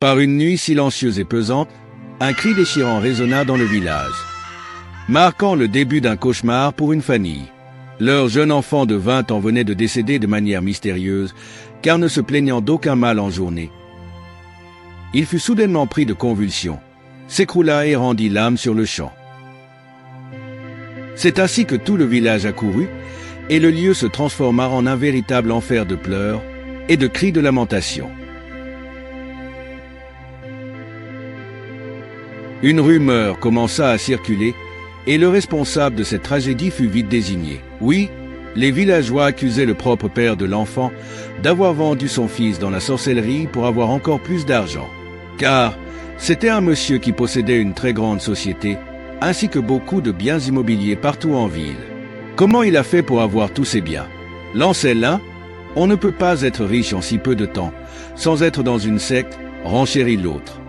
Par une nuit silencieuse et pesante, un cri déchirant résonna dans le village, marquant le début d'un cauchemar pour une famille. Leur jeune enfant de 20 ans venait de décéder de manière mystérieuse, car ne se plaignant d'aucun mal en journée. Il fut soudainement pris de convulsions, s'écroula et rendit l'âme sur le champ. C'est ainsi que tout le village accourut, et le lieu se transforma en un véritable enfer de pleurs et de cris de lamentation. Une rumeur commença à circuler, et le responsable de cette tragédie fut vite désigné. Oui, les villageois accusaient le propre père de l'enfant d'avoir vendu son fils dans la sorcellerie pour avoir encore plus d'argent. Car c'était un monsieur qui possédait une très grande société, ainsi que beaucoup de biens immobiliers partout en ville. Comment il a fait pour avoir tous ces biens? Lançait l'un, on ne peut pas être riche en si peu de temps, sans être dans une secte, renchérit l'autre.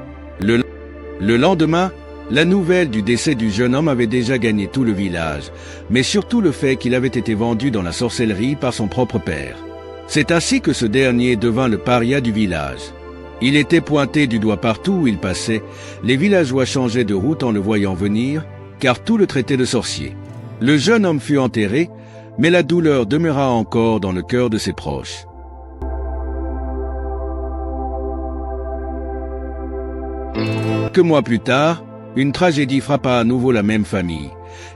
Le lendemain, la nouvelle du décès du jeune homme avait déjà gagné tout le village, mais surtout le fait qu'il avait été vendu dans la sorcellerie par son propre père. C'est ainsi que ce dernier devint le paria du village. Il était pointé du doigt partout où il passait, les villageois changeaient de route en le voyant venir, car tout le traitait de sorcier. Le jeune homme fut enterré, mais la douleur demeura encore dans le cœur de ses proches. Quelques mois plus tard, une tragédie frappa à nouveau la même famille,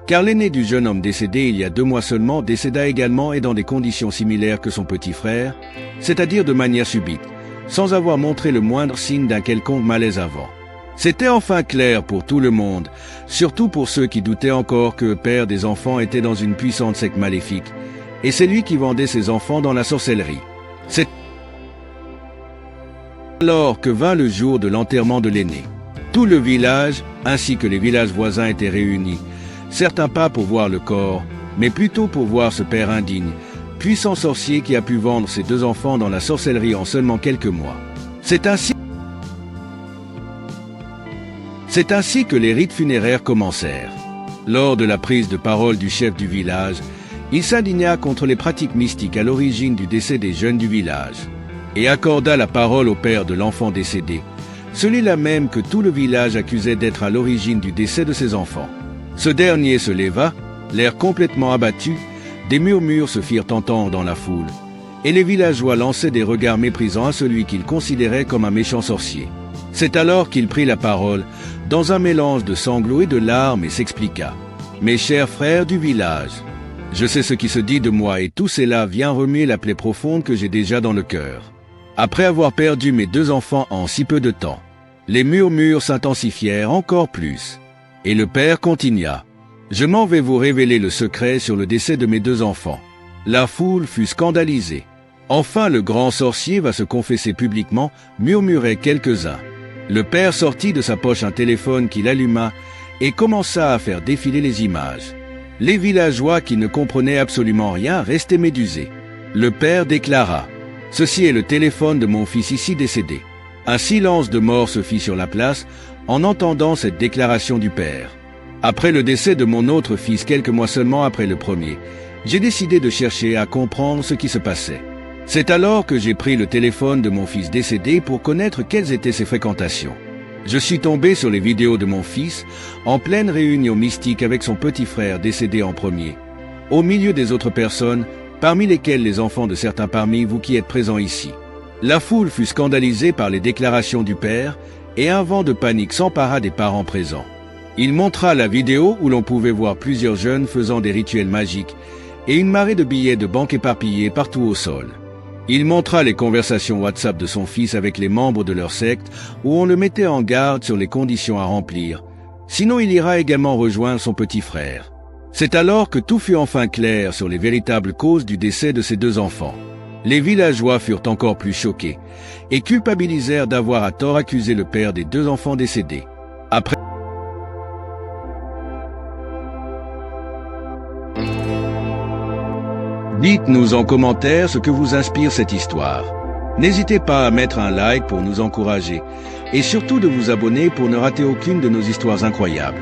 car l'aîné du jeune homme décédé il y a 2 mois seulement décéda également et dans des conditions similaires que son petit frère, c'est-à-dire de manière subite, sans avoir montré le moindre signe d'un quelconque malaise avant. C'était enfin clair pour tout le monde, surtout pour ceux qui doutaient encore que le père des enfants était dans une puissante secte maléfique, et c'est lui qui vendait ses enfants dans la sorcellerie. C'est alors que vint le jour de l'enterrement de l'aîné. Tout le village, ainsi que les villages voisins étaient réunis, certains pas pour voir le corps, mais plutôt pour voir ce père indigne, puissant sorcier qui a pu vendre ses 2 enfants dans la sorcellerie en seulement quelques mois. C'est ainsi que les rites funéraires commencèrent. Lors de la prise de parole du chef du village, il s'indigna contre les pratiques mystiques à l'origine du décès des jeunes du village, et accorda la parole au père de l'enfant décédé, celui-là même que tout le village accusait d'être à l'origine du décès de ses enfants. Ce dernier se leva, l'air complètement abattu, des murmures se firent entendre dans la foule, et les villageois lançaient des regards méprisants à celui qu'ils considéraient comme un méchant sorcier. C'est alors qu'il prit la parole, dans un mélange de sanglots et de larmes, et s'expliqua. « Mes chers frères du village, je sais ce qui se dit de moi et tout cela vient remuer la plaie profonde que j'ai déjà dans le cœur. Après avoir perdu mes 2 enfants en si peu de temps, les murmures s'intensifièrent encore plus. Et le père continua. Je m'en vais vous révéler le secret sur le décès de mes 2 enfants. La foule fut scandalisée. Enfin le grand sorcier va se confesser publiquement, murmuraient quelques-uns. Le père sortit de sa poche un téléphone qu'il alluma et commença à faire défiler les images. Les villageois qui ne comprenaient absolument rien restaient médusés. Le père déclara « Ceci est le téléphone de mon fils ici décédé ». Un silence de mort se fit sur la place en entendant cette déclaration du père. Après le décès de mon autre fils quelques mois seulement après le premier, j'ai décidé de chercher à comprendre ce qui se passait. C'est alors que j'ai pris le téléphone de mon fils décédé pour connaître quelles étaient ses fréquentations. Je suis tombé sur les vidéos de mon fils en pleine réunion mystique avec son petit frère décédé en premier, au milieu des autres personnes, parmi lesquelles les enfants de certains parmi vous qui êtes présents ici. La foule fut scandalisée par les déclarations du père et un vent de panique s'empara des parents présents. Il montra la vidéo où l'on pouvait voir plusieurs jeunes faisant des rituels magiques et une marée de billets de banque éparpillés partout au sol. Il montra les conversations WhatsApp de son fils avec les membres de leur secte où on le mettait en garde sur les conditions à remplir. Sinon il ira également rejoindre son petit frère. C'est alors que tout fut enfin clair sur les véritables causes du décès de ces 2 enfants. Les villageois furent encore plus choqués et culpabilisèrent d'avoir à tort accusé le père des 2 enfants décédés. Après Dites-nous en commentaire ce que vous inspire cette histoire. N'hésitez pas à mettre un like pour nous encourager et surtout de vous abonner pour ne rater aucune de nos histoires incroyables.